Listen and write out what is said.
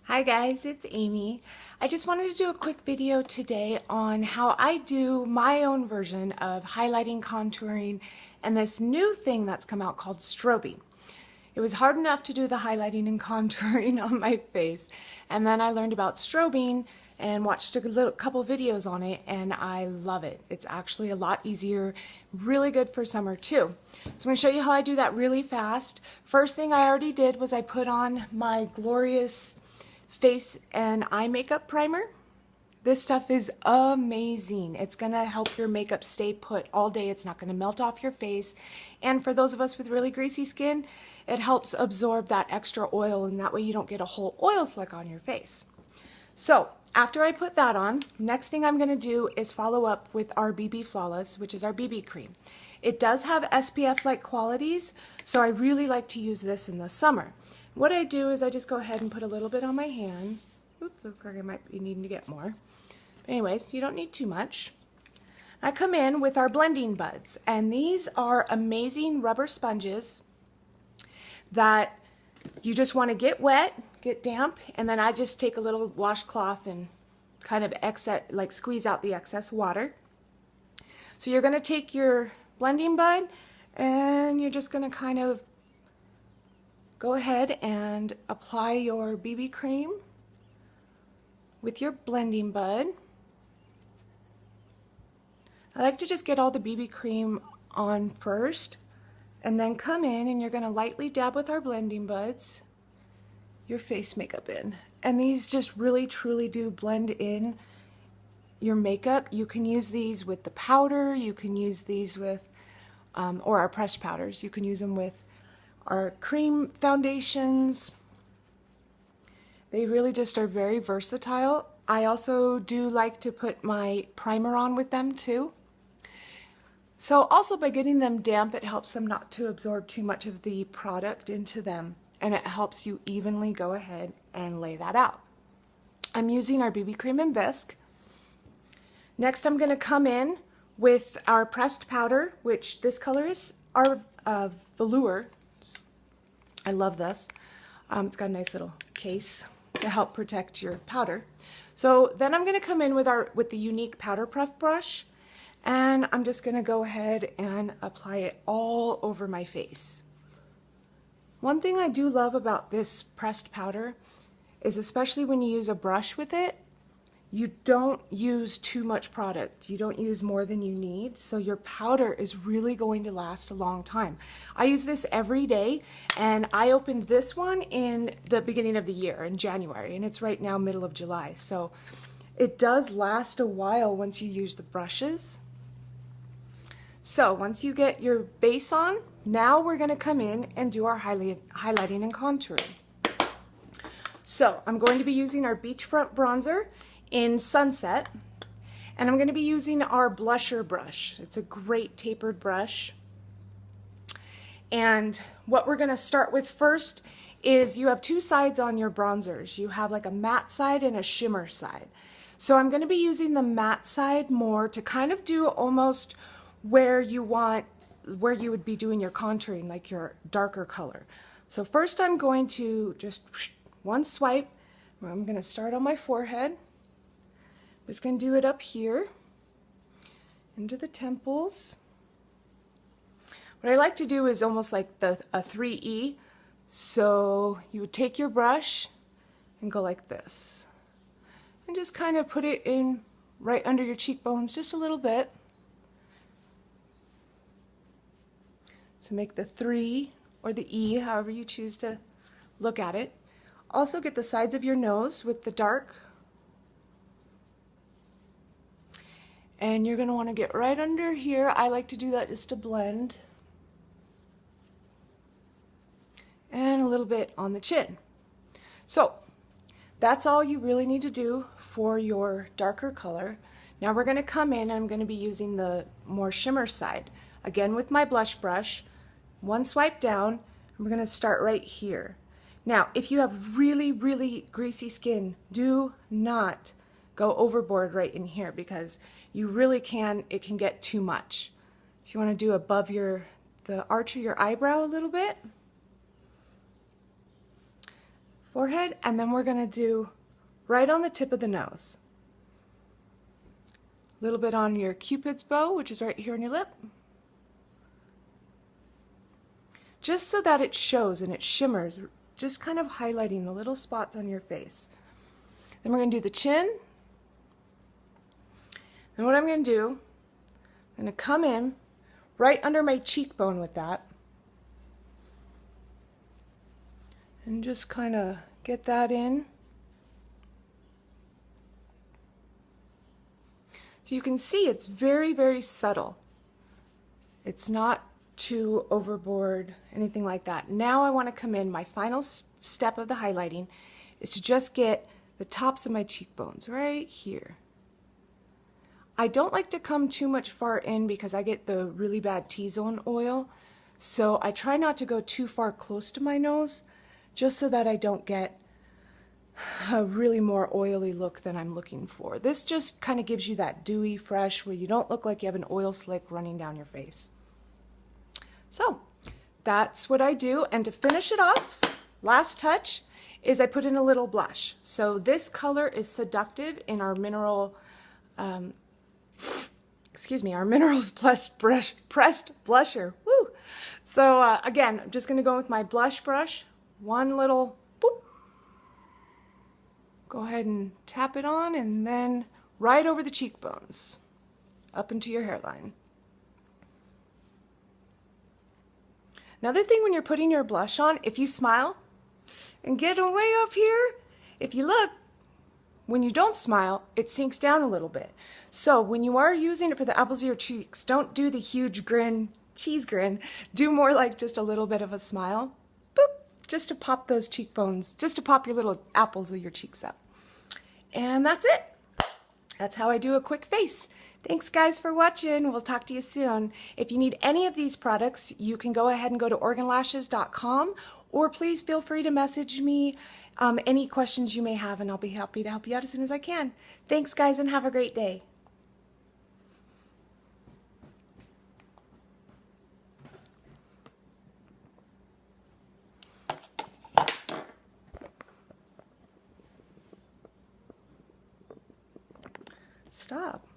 Hi guys, it's Amy. I just wanted to do a quick video today on how I do my own version of highlighting, contouring, and this new thing that's come out called strobing. It was hard enough to do the highlighting and contouring on my face, and then I learned about strobing and watched a couple videos on it, and I love it. It's actually a lot easier, really good for summer too. So I'm going to show you how I do that really fast. First thing I already did was I put on my glorious face and eye makeup primer. This stuff is amazing. It's gonna help your makeup stay put all day. It's not gonna melt off your face. And for those of us with really greasy skin, it helps absorb that extra oil, and that way you don't get a whole oil slick on your face. So after I put that on, next thing I'm gonna do is follow up with our BB Flawless, which is our BB cream. It does have SPF-like qualities, so I really like to use this in the summer. What I do is I just go ahead and put a little bit on my hand. Oops, looks like I might be needing to get more. But anyways, you don't need too much. I come in with our blending buds, and these are amazing rubber sponges that you just want to get wet, get damp, and then I just take a little washcloth and kind of squeeze out the excess water. So you're going to take your blending bud and you're just going to kind of go ahead and apply your BB cream with your blending bud. I like to just get all the BB cream on first and then come in, and you're going to lightly dab with our blending buds your face makeup in. And these just really truly do blend in your makeup. You can use these with the powder, you can use these with, or our pressed powders, you can use them with our cream foundations. They really just are very versatile. I also do like to put my primer on with them too. So also by getting them damp, it helps them not to absorb too much of the product into them, and it helps you evenly go ahead and lay that out. I'm using our BB cream and bisque. Next I'm going to come in with our pressed powder, which this color is our velour. I love this. It's got a nice little case to help protect your powder. So then I'm going to come in with the Younique powder puff brush, and I'm just going to go ahead and apply it all over my face. One thing I do love about this pressed powder is, especially when you use a brush with it, you don't use too much product. You don't use more than you need, so your powder is really going to last a long time. I use this every day, and I opened this one in the beginning of the year, in January, and it's right now middle of July, so it does last a while once you use the brushes. So once you get your base on, now we're going to come in and do our highlighting and contouring. So I'm going to be using our Beachfront Bronzer in Sunset, and I'm going to be using our blusher brush. It's a great tapered brush, and what we're going to start with first is you have two sides on your bronzers. You have like a matte side and a shimmer side. So I'm going to be using the matte side more to kind of do almost where you would be doing your contouring, like your darker color. So first I'm going to just one swipe. I'm going to start on my forehead. I'm just going to do it up here, into the temples. What I like to do is almost like a 3E. So you would take your brush and go like this. And just kind of put it in right under your cheekbones, just a little bit. So make the 3 or the E, however you choose to look at it. Also get the sides of your nose with the dark. And you're going to want to get right under here. I like to do that just to blend. And a little bit on the chin. So that's all you really need to do for your darker color. Now we're going to come in, I'm going to be using the more shimmer side. Again with my blush brush, one swipe down, and we're going to start right here. Now if you have really, really greasy skin, do not go overboard right in here, because you really it can get too much. So you want to do above the arch of your eyebrow a little bit. forehead, and then we're going to do right on the tip of the nose. A little bit on your Cupid's bow, which is right here on your lip. Just so that it shows and it shimmers, just kind of highlighting the little spots on your face. Then we're going to do the chin. And what I'm going to do, I'm going to come in right under my cheekbone with that. And just kind of get that in. So you can see it's very, very subtle. It's not too overboard, anything like that. Now I want to come in, my final step of the highlighting is to just get the tops of my cheekbones right here. I don't like to come too much far in because I get the really bad T-zone oil, so I try not to go too far close to my nose, just so that I don't get a really more oily look than I'm looking for. This just kind of gives you that dewy, fresh, where you don't look like you have an oil slick running down your face. So that's what I do, and to finish it off, last touch is I put in a little blush. So this color is Seductive in our mineral, our Minerals Pressed Blusher. Woo! So again, I'm just going to go with my blush brush. One little boop. Go ahead and tap it on, and then right over the cheekbones, up into your hairline. Another thing when you're putting your blush on, if you smile and get way up here, if you look, when you don't smile, it sinks down a little bit. So when you are using it for the apples of your cheeks, don't do the huge grin, cheese grin. Do more like just a little bit of a smile. Boop. Just to pop those cheekbones, just to pop your little apples of your cheeks up. And that's it. That's how I do a quick face. Thanks guys for watching. We'll talk to you soon. If you need any of these products, you can go ahead and go to OregonLashes.com, or please feel free to message me any questions you may have, and I'll be happy to help you out as soon as I can. Thanks guys, and have a great day. Stop.